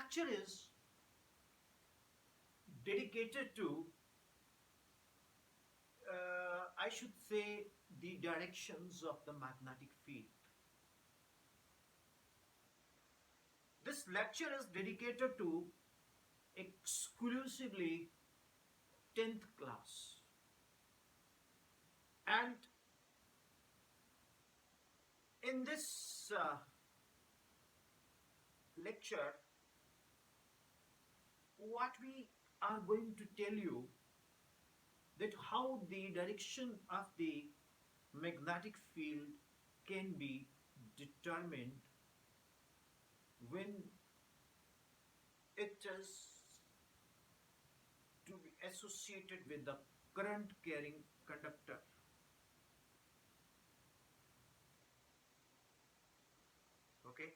lecture is dedicated to, I should say, the directions of the magnetic field. This lecture is dedicated to exclusively 10th class. And in this lecture, what we are going to tell you that how the direction of the magnetic field can be determined when it is to be associated with the current carrying conductor. Okay,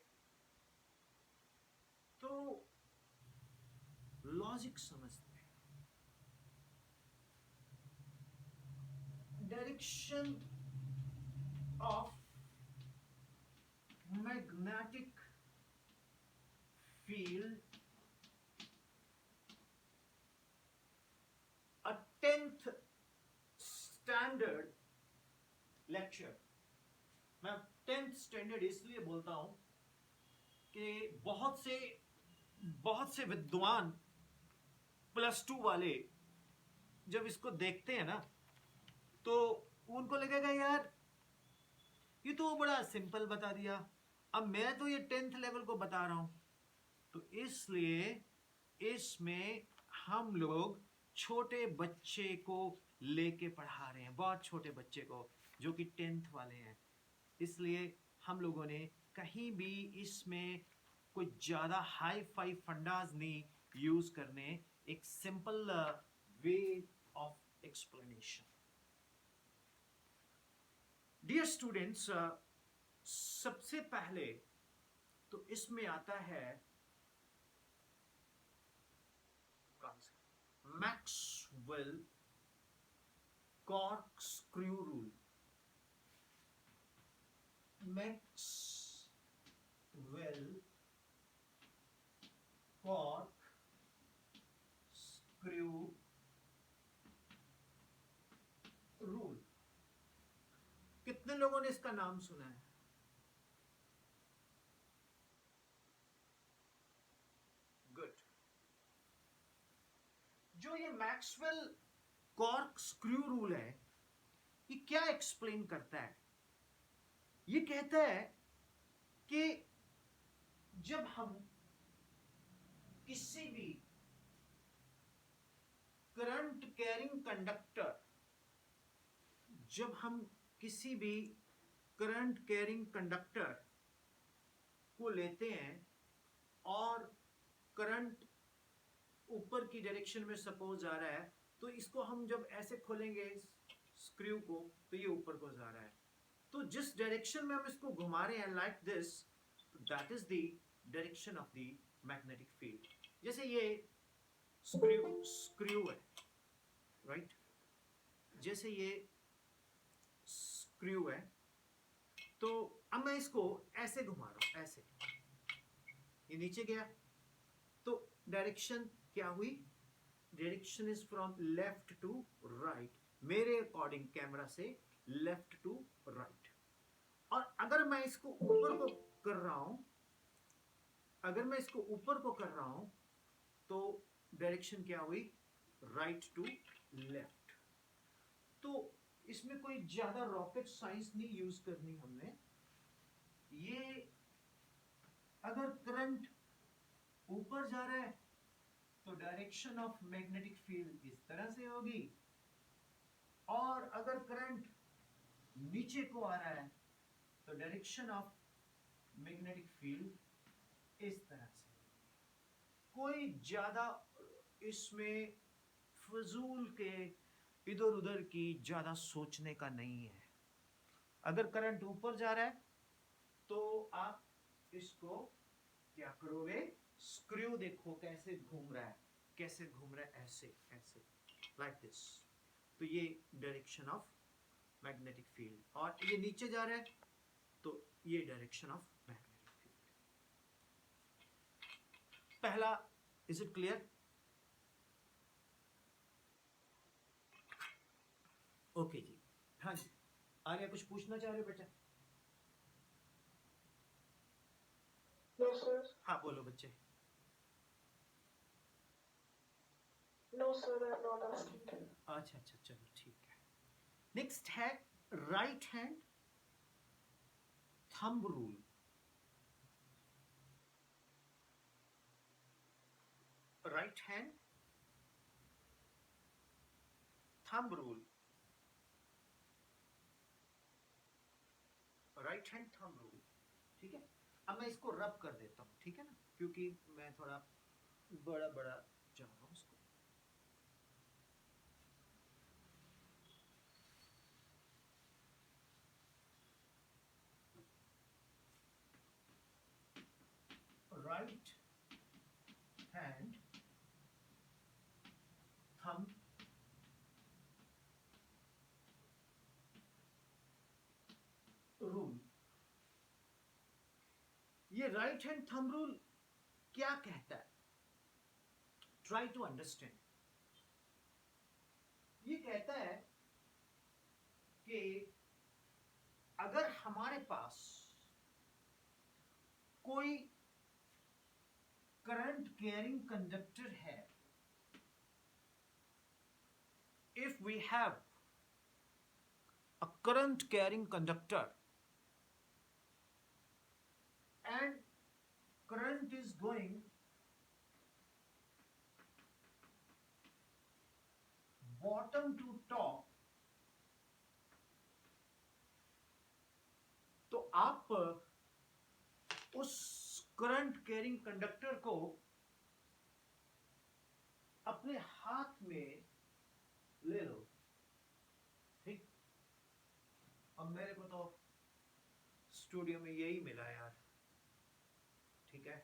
तो logic समझते हैं. Direction of magnetic field, a 10th standard lecture. मैं 10th standard इसलिए बोलता हूं कि बहुत से विद्वान +2 वाले जब इसको देखते हैं ना तो उनको लगेगा यार ये तो बड़ा सिंपल बता दिया, अब मैं तो ये 10th लेवल को बता रहा हूं. तो इसलिए इसमें हम लोग छोटे बच्चे को लेके पढ़ा रहे हैं, बहुत छोटे बच्चे को जो कि 10th वाले हैं. इसलिए हम लोगों ने कहीं भी इसमें कोई ज्यादा हाई फाई फंडाज नहीं यूज करने, एक simple way of explanation. Dear students, सबसे पहले तो इसमें आता है Maxwell corkscrew rule. Maxwell corkscrew rule. कितने लोगों ने इसका नाम सुना है? गुड. जो ये मैक्सवेल कॉर्कस्क्रू रूल है, ये क्या एक्सप्लेन करता है? ये कहता है कि जब हम किसी भी करंट कैरिंग कंडक्टर को लेते हैं और करंट ऊपर की डायरेक्शन में सपोज आ रहा है, तो इसको हम जब ऐसे खोलेंगे स्क्रू को तो ये ऊपर को जा रहा है. तो जिस डायरेक्शन में हम इसको घुमा रहे हैं like this, that is the direction of the magnetic field. जैसे ये स्क्रू है, राइट? जैसे ये स्क्रू है, तो अब मैं इसको ऐसे घुमा रहा हूं, ऐसे ये नीचे गया, तो डायरेक्शन क्या हुई? Direction is from left to right, मेरे अकॉर्डिंग कैमरा से लेफ्ट टू राइट. और अगर मैं इसको ऊपर को कर रहा हूं, तो डायरेक्शन क्या हुई? Right to left. तो इसमें कोई ज्यादा रॉकेट साइंस नहीं यूज करनी हमने. ये अगर करंट ऊपर जा रहा है तो डायरेक्शन ऑफ मैग्नेटिक फील्ड इस तरह से होगी, और अगर करंट नीचे को आ रहा है तो डायरेक्शन ऑफ मैग्नेटिक फील्ड इस तरह से. कोई ज्यादा इसमें फजूल के इधर उधर की ज्यादा सोचने का नहीं है. अगर करंट ऊपर जा रहा है तो आप इसको क्या करोगे? स्क्रू देखो कैसे घूम रहा है, ऐसे ऐसे लाइक दिस. तो ये डायरेक्शन ऑफ मैग्नेटिक फील्ड. और ये नीचे जा रहा है तो ये डायरेक्शन ऑफ मैग्नेटिक फील्ड. पहला, इज इट क्लियर? ओके जी, हाँ जी, आगे कुछ पूछना चाह रहे हो बेटा? No, sir. हाँ बोलो बच्चे। No, sir, I'm not asking. अच्छा अच्छा, चलो ठीक है। नेक्स्ट है right hand thumb rule. Right hand thumb rule, right hand thumb rule, ठीक है। अब मैं इसको रब कर देता हूं, ठीक है ना, क्योंकि मैं थोड़ा बड़ा बड़ा जा रहा हूं इसको। Right hand thumb rule. ये राइट हैंड थंब रूल क्या कहता है? Try to understand. ये कहता है कि अगर हमारे पास कोई करंट कैरिंग कंडक्टर है, if we have a current carrying conductor and current is going bottom to top, तो आप उस करंट कैरिंग कंडक्टर को अपने हाथ में ले लो, ठीक। अब मेरे को तो स्टूडियो में यही मिला यार, ठीक है,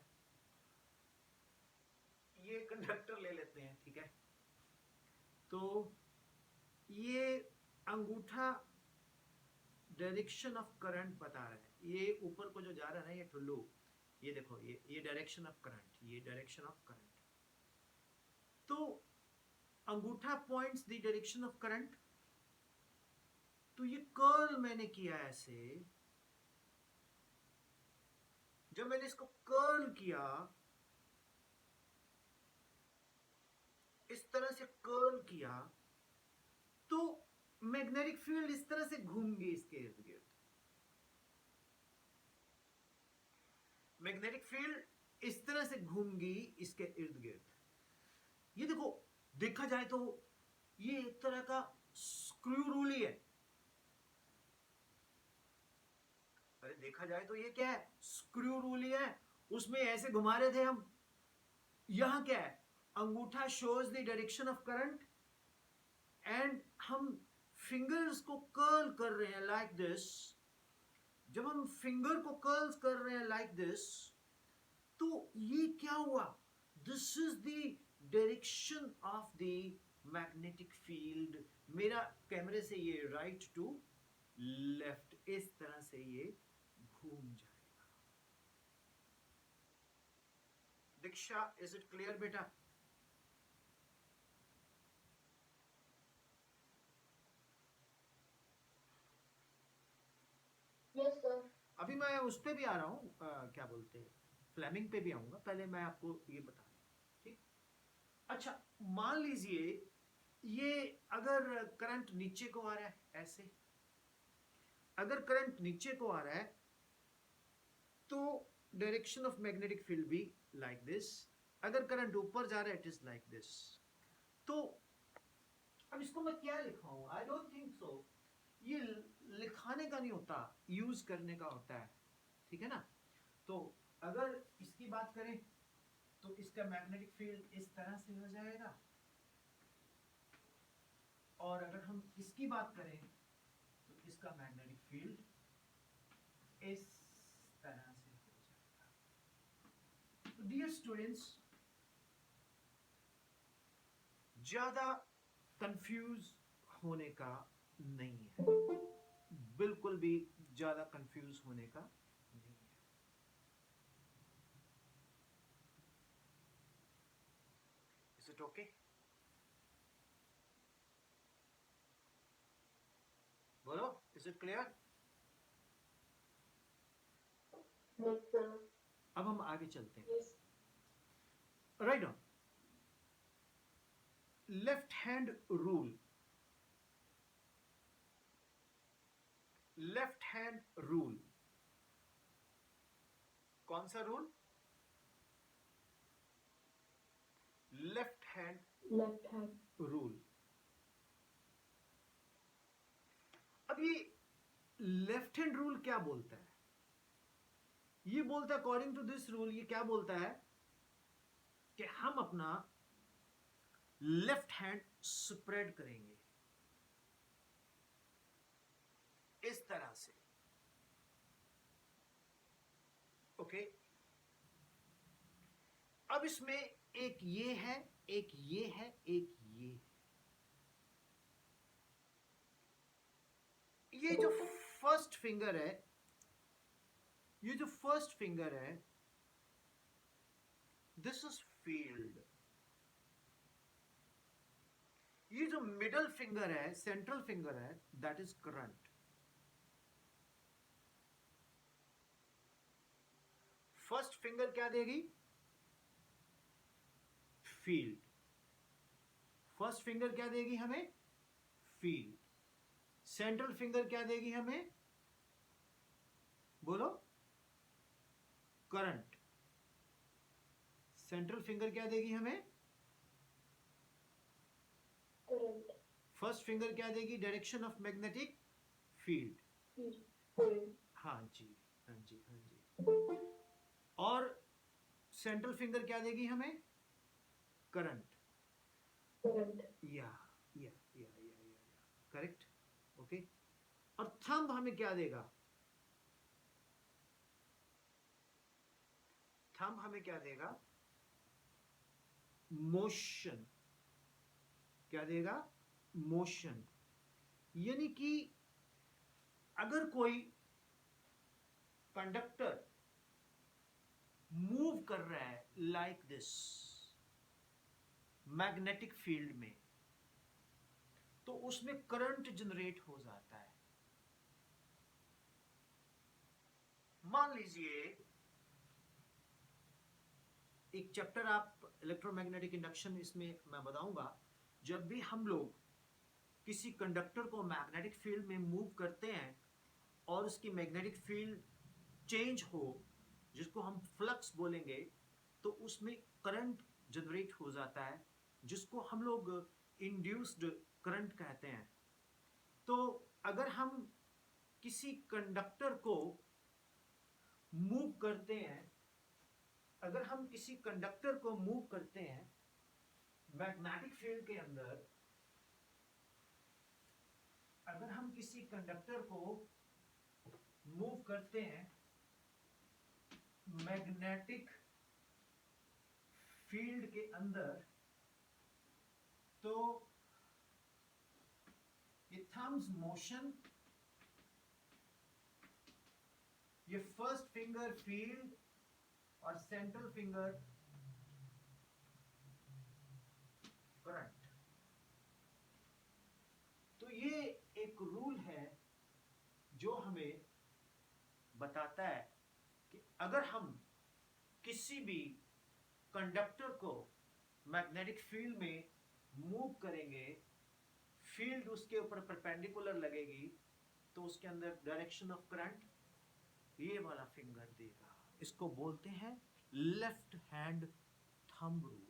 ये कंडक्टर ले लेते हैं, ठीक है। तो ये अंगूठा डायरेक्शन ऑफ करंट बता रहा है, ये ऊपर को जो जा रहा है ना, ये टुल्लू, ये देखो, ये डायरेक्शन ऑफ करंट, ये डायरेक्शन ऑफ करंट। तो अंगूठा points the direction of current. तो ये कर्ल मैंने किया ऐसे, जब मैंने इसको कर्ल किया, इस तरह से कर्ल किया, तो मैग्नेटिक फील्ड इस तरह से घूम गई इसके इर्द गिर्द। मैग्नेटिक फील्ड इस तरह से घूम गई इसके इर्द गिर्द। ये देखो, देखा जाए तो ये एक तरह का स्क्रू रूल ही है। अरे देखा जाए तो ये क्या है? स्क्रू रूल ही है। उसमें ऐसे घुमा रहे थे हम, यहां क्या है? अंगूठा shows the direction of current and हम फिंगर्स को कर्ल कर रहे हैं लाइक दिस। जब हम फिंगर को कर्ल कर रहे हैं लाइक दिस, तो ये क्या हुआ? This is the direction of the magnetic field. मेरा कैमरे से ये राइट टू लेफ्ट इस तरह से ये घूम जाएगा। दीक्षा, इज इट क्लियर बेटा? Yes, sir. अभी मैं उस पे भी आ रहा हूँ, क्या बोलते हैं, फ्लेमिंग पे भी आऊंगा, पहले मैं आपको ये बता दूं, ठीक। अच्छा, मान लीजिए ये अगर करंट नीचे को आ रहा है ऐसे, अगर करंट नीचे को आ रहा है तो डायरेक्शन ऑफ मैग्नेटिक फील्ड भी लाइक दिस। अगर करंट ऊपर जा रहा है, इट इज लाइक दिस। तो अब इसको मैं क्या लिखाऊं? I don't think so. ये लिखाने का नहीं होता, यूज करने का होता है, ठीक है ना। तो अगर इसकी बात करें तो इसका मैग्नेटिक फील्ड इस तरह से हो जाएगा, और अगर हम इसकी बात करें तो इसका मैग्नेटिक फील्ड इस तरह से हो जाएगा। तो डियर स्टूडेंट्स, ज्यादा कंफ्यूज होने का नहीं है, बिल्कुल भी ज्यादा कंफ्यूज होने का नहीं है। it okay? बोलो, is it clear? Yes, sir. अब हम आगे चलते हैं. Yes. Right on. Left hand rule. Left hand rule. कौन सा rule? Left hand Left hand. Rule. अब ये लेफ्ट हैंड रूल क्या बोलता है? ये बोलता है अकॉर्डिंग टू दिस रूल, ये क्या बोलता है कि हम अपना लेफ्ट हैंड स्प्रेड करेंगे इस तरह से. ओके. अब इसमें एक ये है, एक ये है, एक ये है. ये जो फर्स्ट फिंगर है, ये जो फर्स्ट फिंगर है, दिस इज फील्ड. ये जो मिडल फिंगर है, सेंट्रल फिंगर है, that is current. First finger क्या देगी? फील्ड. फर्स्ट फिंगर क्या देगी हमें? फील्ड. सेंट्रल फिंगर क्या देगी हमें? बोलो. करंट. सेंट्रल फिंगर क्या देगी हमें? Current. फर्स्ट फिंगर क्या देगी? Direction of magnetic field. Field. Field. हाँ जी, हाँ जी, हाँ जी. और सेंट्रल फिंगर क्या देगी हमें? करंट. Current. या करेक्ट. ओके. और थंब हमें क्या देगा? थंब हमें क्या देगा? मोशन. क्या देगा? मोशन. यानी कि अगर कोई कंडक्टर मूव कर रहा है लाइक दिस मैग्नेटिक फील्ड में, तो उसमें करंट जनरेट हो जाता है. मान लीजिए एक चैप्टर आप इलेक्ट्रोमैग्नेटिक इंडक्शन, इसमें मैं बताऊंगा, जब भी हम लोग किसी कंडक्टर को मैग्नेटिक फील्ड में मूव करते हैं और उसकी मैग्नेटिक फील्ड चेंज हो, जिसको हम फ्लक्स बोलेंगे, तो उसमें करंट जनरेट हो जाता है, जिसको हम लोग इंड्यूस्ड करंट कहते हैं. तो अगर हम किसी कंडक्टर को मूव करते हैं, अगर हम किसी कंडक्टर को मूव करते हैं मैग्नेटिक फील्ड के अंदर, अगर हम किसी कंडक्टर को मूव करते हैं मैग्नेटिक फील्ड के अंदर, तो ये थंब्स मोशन, ये फर्स्ट फिंगर फील्ड और सेंट्रल फिंगर करंट. तो ये एक रूल है जो हमें बताता है कि अगर हम किसी भी कंडक्टर को मैग्नेटिक फील्ड में मूव करेंगे, फील्ड उसके ऊपर परपेंडिकुलर लगेगी, तो उसके अंदर डायरेक्शन ऑफ करंट ये वाला फिंगर देगा. इसको बोलते हैं लेफ्ट हैंड थंब रूल.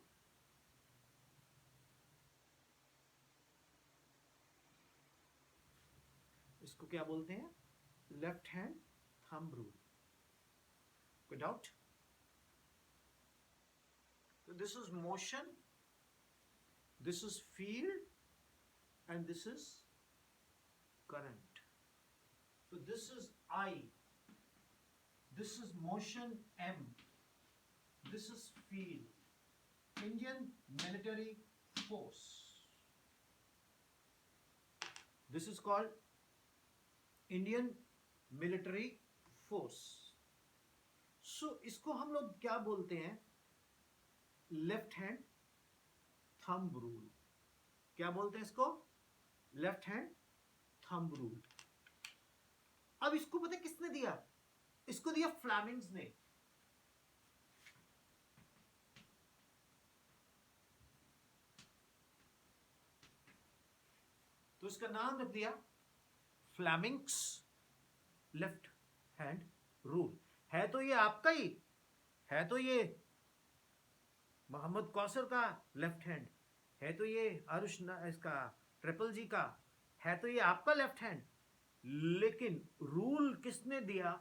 इसको क्या बोलते हैं? Left hand thumb rule. कोई doubt? So this is motion, this is field, and this is current. So this is I, this is motion M, this is field, Indian military force. This is called Indian military force. So इसको हम लोग क्या बोलते हैं? Left hand thumb rule. क्या बोलते हैं इसको? Left hand thumb rule. अब इसको पता है किसने दिया? इसको दिया फ्लेमिंग्स ने। तो इसका नाम रख दिया फ्लेमिंग्स लेफ्ट हैंड रूल। है तो ये आपका ही, है तो ये मोहम्मद कौसर का लेफ्ट हैंड, है तो ये अरुष इसका ट्रिपल जी का, है तो ये आपका लेफ्ट हैंड, लेकिन रूल किसने दिया?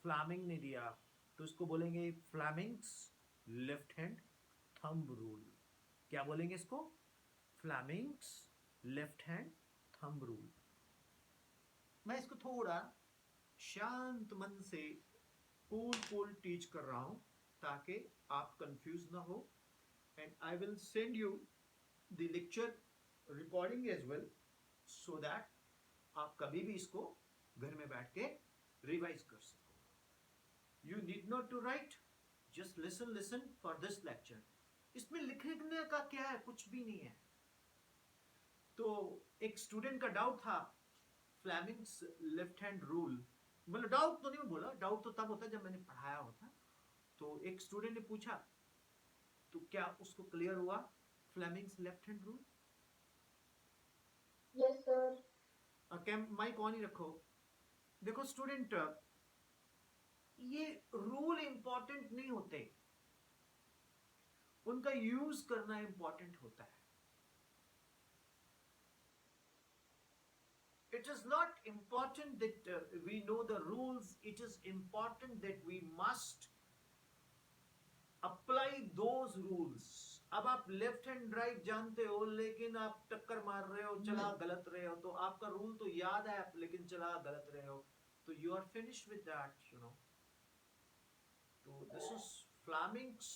फ्लेमिंग ने दिया। तो इसको बोलेंगे Fleming's left hand thumb rule. क्या बोलेंगे इसको? Fleming's left hand thumb rule. मैं इसको थोड़ा शांत मन से कूल टीच कर रहा हूं ताकि आप कंफ्यूज ना हो। And I will send you the lecture recording as well, so that आप कभी भी इसको घर में बैठ के रिवाइज कर सको। You need not to write, just listen for this lecture. इसमें लिखने का क्या है? कुछ भी नहीं है। तो एक स्टूडेंट का डाउट था फ्लेमिंग्स लेफ्ट हैंड रूल, मतलब डाउट तो नहीं बोला, डाउट तो तब होता है जब मैंने पढ़ाया होता। तो एक स्टूडेंट ने पूछा, तो क्या उसको क्लियर हुआ Fleming's left hand rule? Yes sir. Cam mic on ही रखो। देखो स्टूडेंट, ये रूल इंपॉर्टेंट नहीं होते, उनका यूज करना इंपॉर्टेंट होता है। It is not important that we know the rules, it is important that we must apply those rules. अब आप लेफ्ट हैंड ड्राइव जानते हो लेकिन आप टक्कर मार रहे हो, चला गलत रहे हो, तो आपका रूल तो याद है लेकिन चला गलत रहे हो, तो you are finished with that, you know. तो this is Fleming's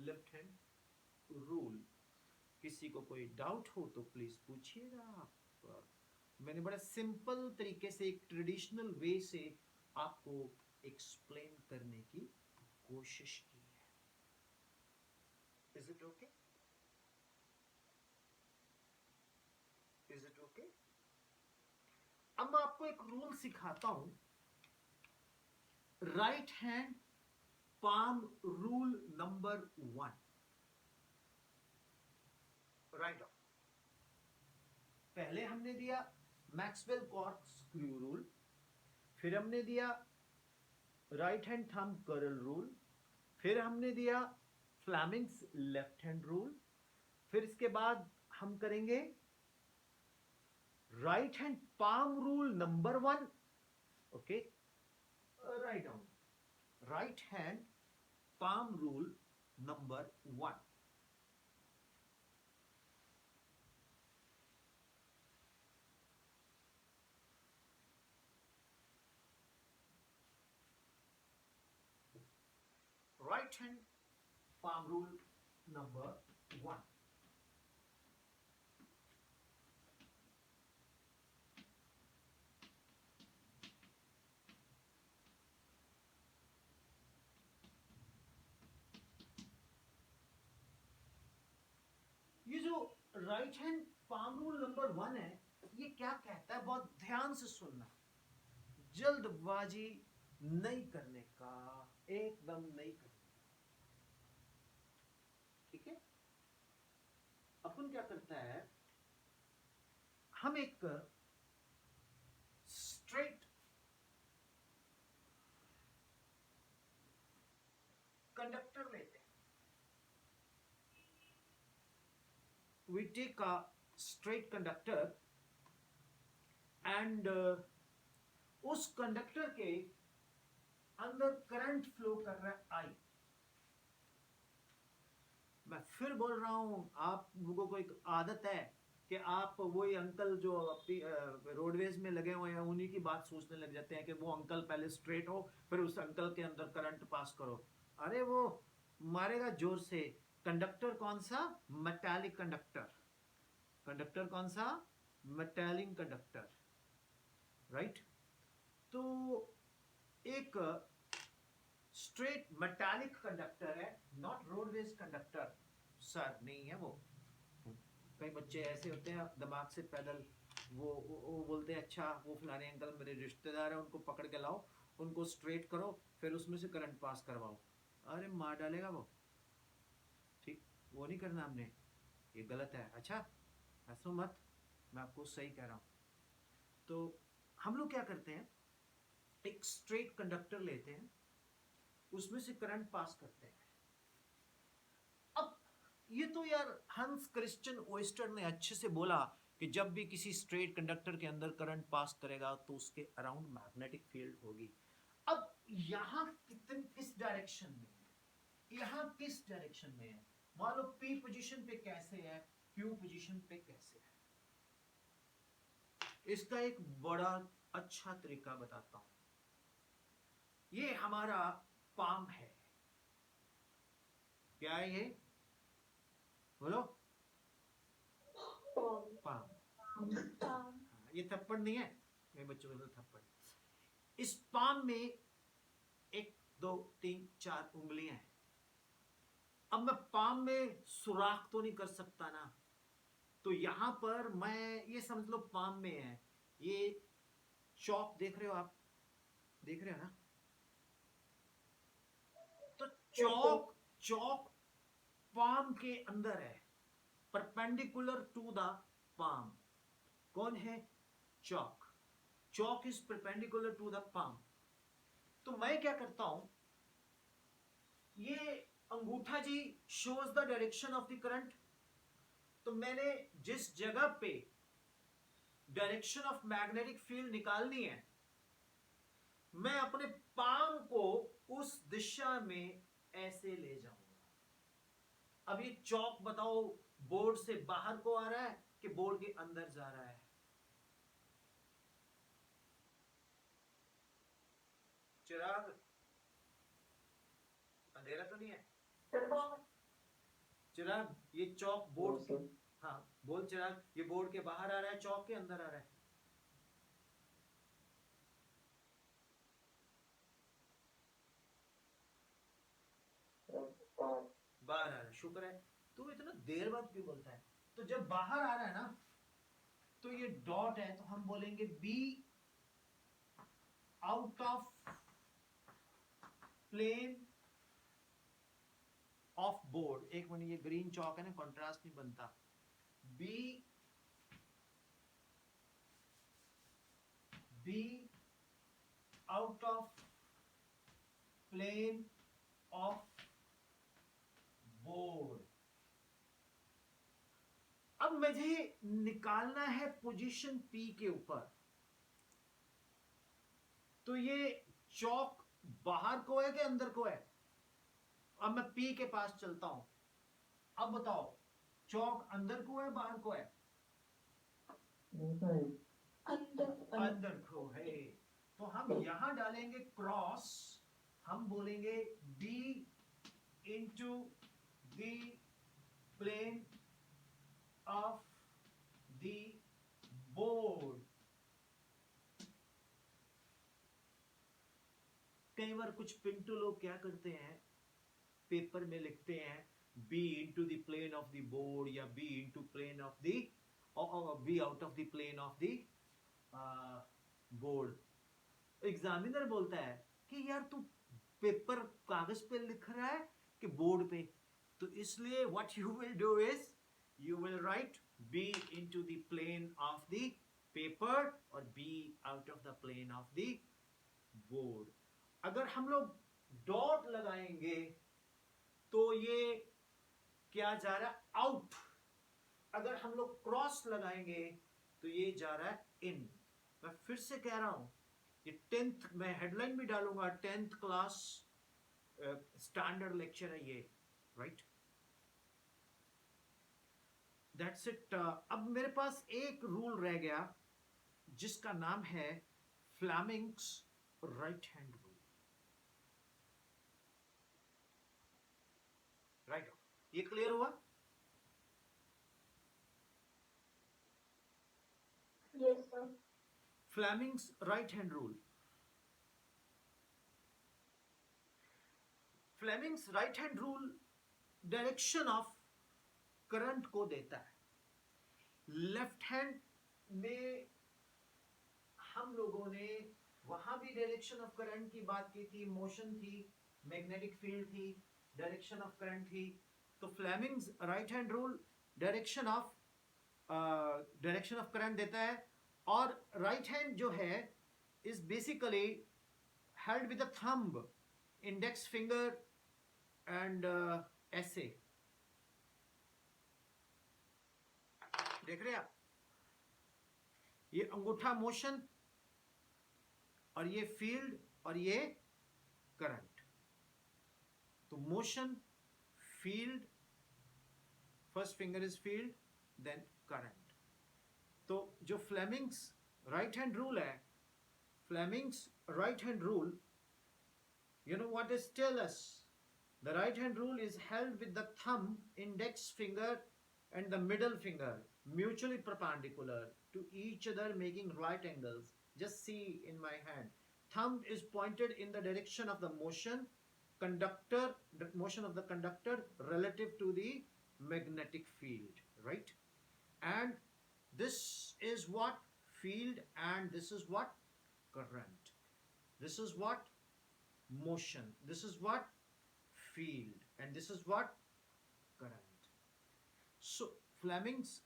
left hand rule. किसी को कोई डाउट हो तो प्लीज पूछिएगा आप। मैंने बड़ा सिंपल तरीके से, एक ट्रेडिशनल वे से आपको एक्सप्लेन करने की कोशिश की है। Is it okay? Is it okay? अब मैं आपको एक रूल सिखाता हूं, right hand palm rule number 1। Right of, पहले हमने दिया मैक्सवेल कॉर्कस्क्रू रूल, फिर हमने दिया right hand thumb curl rule, फिर हमने दिया फ्लेमिंग्स लेफ्ट हैंड रूल, फिर इसके बाद हम करेंगे right hand palm rule number 1। Okay, write down right hand palm rule number 1। right hand palm rule number 1। ये जो right hand palm rule number 1 है, ये क्या कहता है? बहुत ध्यान से सुनना, जल्दबाजी नहीं करने का, एकदम नहीं करने का, ठीक है? अपन क्या करता है, हम एक स्ट्रेट कंडक्टर लेते हैं। We take a straight conductor and उस कंडक्टर के अंदर करंट फ्लो कर रहा है I। मैं फिर बोल रहा हूं, आप लोगों को एक आदत है कि आप वही अंकल जो अपनी रोडवेज में लगे हुए हैं उन्हीं की बात सोचने लग जाते हैं कि वो अंकल पहले स्ट्रेट हो फिर उस अंकल के अंदर करंट पास करो। अरे वो मारेगा जोर से। कंडक्टर कौन सा? Metallic conductor. कंडक्टर कौन सा? Metallic conductor, right? तो एक स्ट्रेट मेटालिक कंडक्टर है, नॉट रोडवेज कंडक्टर सर, नहीं है वो। कई बच्चे ऐसे होते हैं दिमाग से पैदल, वो बोलते हैं अच्छा वो फलाने अंकल मेरे रिश्तेदार हैं, उनको पकड़ के लाओ, उनको स्ट्रेट करो, फिर उसमें से करंट पास करवाओ। अरे मार डालेगा वो। ठीक, वो नहीं करना हमने, ये गलत है। अच्छा ऐसा मत, मैं आपको सही कह रहा हूँ। तो हम लोग क्या करते हैं, एक स्ट्रेट कंडक्टर लेते हैं, उसमें से करंट पास करते हैं। अब ये तो यार हंस क्रिश्चियन ओइस्टर ने अच्छे से बोला कि जब भी किसी स्ट्रेट कंडक्टर के अंदर करंट पास करेगा तो उसके अराउंड मैग्नेटिक फील्ड होगी। अब यहां किस डायरेक्शन में है, यहां किस डायरेक्शन में है, मान लो पी पोजीशन पे कैसे है, क्यू पोजीशन पे कैसे है। इसका एक बड़ा अच्छा तरीका बताता हूं। ये हमारा पाम है, क्या है ये, बोलो। पाम, ये थप्पड़ नहीं है, मेरे बच्चों को थप्पड़। इस पाम में 1 2 3 4 उंगलियां हैं। अब मैं पाम में सुराख तो नहीं कर सकता ना, तो यहां पर मैं, ये समझ लो पाम में है, ये चौक देख रहे हो आप, देख रहे हो ना, तो चौक चौक पाम के अंदर है, परपेंडिकुलर टू द पाम। कौन है, चौक। चौक is perpendicular to the palm. तो मैं क्या करता हूं, ये अंगूठा जी shows the direction of the current, तो मैंने जिस जगह पे डायरेक्शन ऑफ मैग्नेटिक फील्ड निकालनी है, मैं अपने पाम को उस दिशा में ऐसे ले जाऊंगा। अब ये चौक बताओ बोर्ड से बाहर को आ रहा है कि बोर्ड के अंदर जा रहा है, चिराग अंधेरा तो नहीं है, चिराग ये चौक बोर्ड, हाँ बोल चिराग, ये बोर्ड के बाहर आ रहा है चौक के अंदर आ रहा है, बाहर आ रहा है। शुक्र है, तू इतना देर बाद क्यों बोलता है। तो जब बाहर आ रहा है ना, तो ये डॉट है, तो हम बोलेंगे B out of plane of board. एक मिनट, ये ग्रीन चौक है ना, कंट्रास्ट नहीं बनता। B out of plane of board. अब मुझे निकालना है पोजीशन पी के ऊपर, तो ये चौक बाहर को है कि अंदर को है। अब मैं पी के पास चलता हूं, अब बताओ चौक अंदर को है बाहर को है, अंदर को है। तो हम यहां डालेंगे क्रॉस, हम बोलेंगे B into the plane of the board. कई बार कुछ पिंटू लोग क्या करते हैं, पेपर में लिखते हैं B into the plane of the board, या B into plane of the, B out of the plane of the board. Examiner बोलता है कि यार तू पेपर कागज पे लिख रहा है कि बोर्ड पे, तो इसलिए what you will do is you will write B into the plane of the paper और B out of the plane of the board. अगर हम लोग डॉट लगाएंगे तो ये क्या जा रहा है, आउट। अगर हम लोग क्रॉस लगाएंगे तो ये जा रहा है इन। मैं फिर से कह रहा हूं, ये 10th, मैं हेडलाइन भी डालूंगा, 10th क्लास स्टैंडर्ड लेक्चर है ये, राइट। That's it. अब मेरे पास एक रूल रह गया जिसका नाम है Fleming's right hand rule, right. ये क्लियर हुआ? Yes, sir. Fleming's right hand rule. Fleming's right hand rule direction of current को देता है। लेफ्ट हैंड में हम लोगों ने वहां भी डायरेक्शन ऑफ करंट की बात की थी, मोशन थी, मैग्नेटिक फील्ड थी, डायरेक्शन ऑफ करंट थी. तो Fleming's right hand rule direction of current देता है. और राइट हैंड जो है is basically held with the thumb, index finger and ऐसे. देख रहे हैं आप, ये अंगूठा मोशन और ये फील्ड और ये करंट. तो motion, field, first finger is field, then current. तो जो फ्लेमिंग्स राइट हैंड रूल है, Fleming's right hand rule, you know what is tell us? The right hand rule is held with the thumb, index finger and the middle finger mutually perpendicular to each other, making right angles. Just see in my hand, thumb is pointed in the direction of the motion conductor, the motion of the conductor relative to the magnetic field, right? And this is what field and this is what current, this is what motion, this is what field, and this is what current. So Fleming's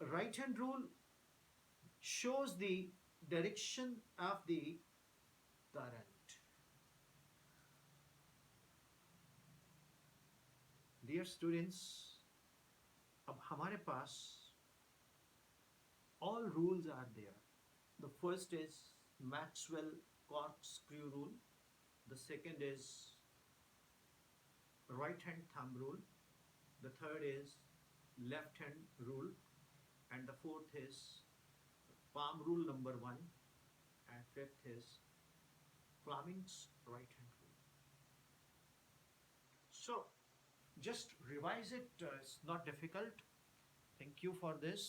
right hand rule shows the direction of the current. Dear students, अब हमारे पास all rules are there. The first is Maxwell corkscrew rule. The second is right hand thumb rule. The third is left hand rule. And the fourth is palm rule number 1. And fifth is Fleming's right hand rule. So just revise it. It's not difficult. Thank you for this.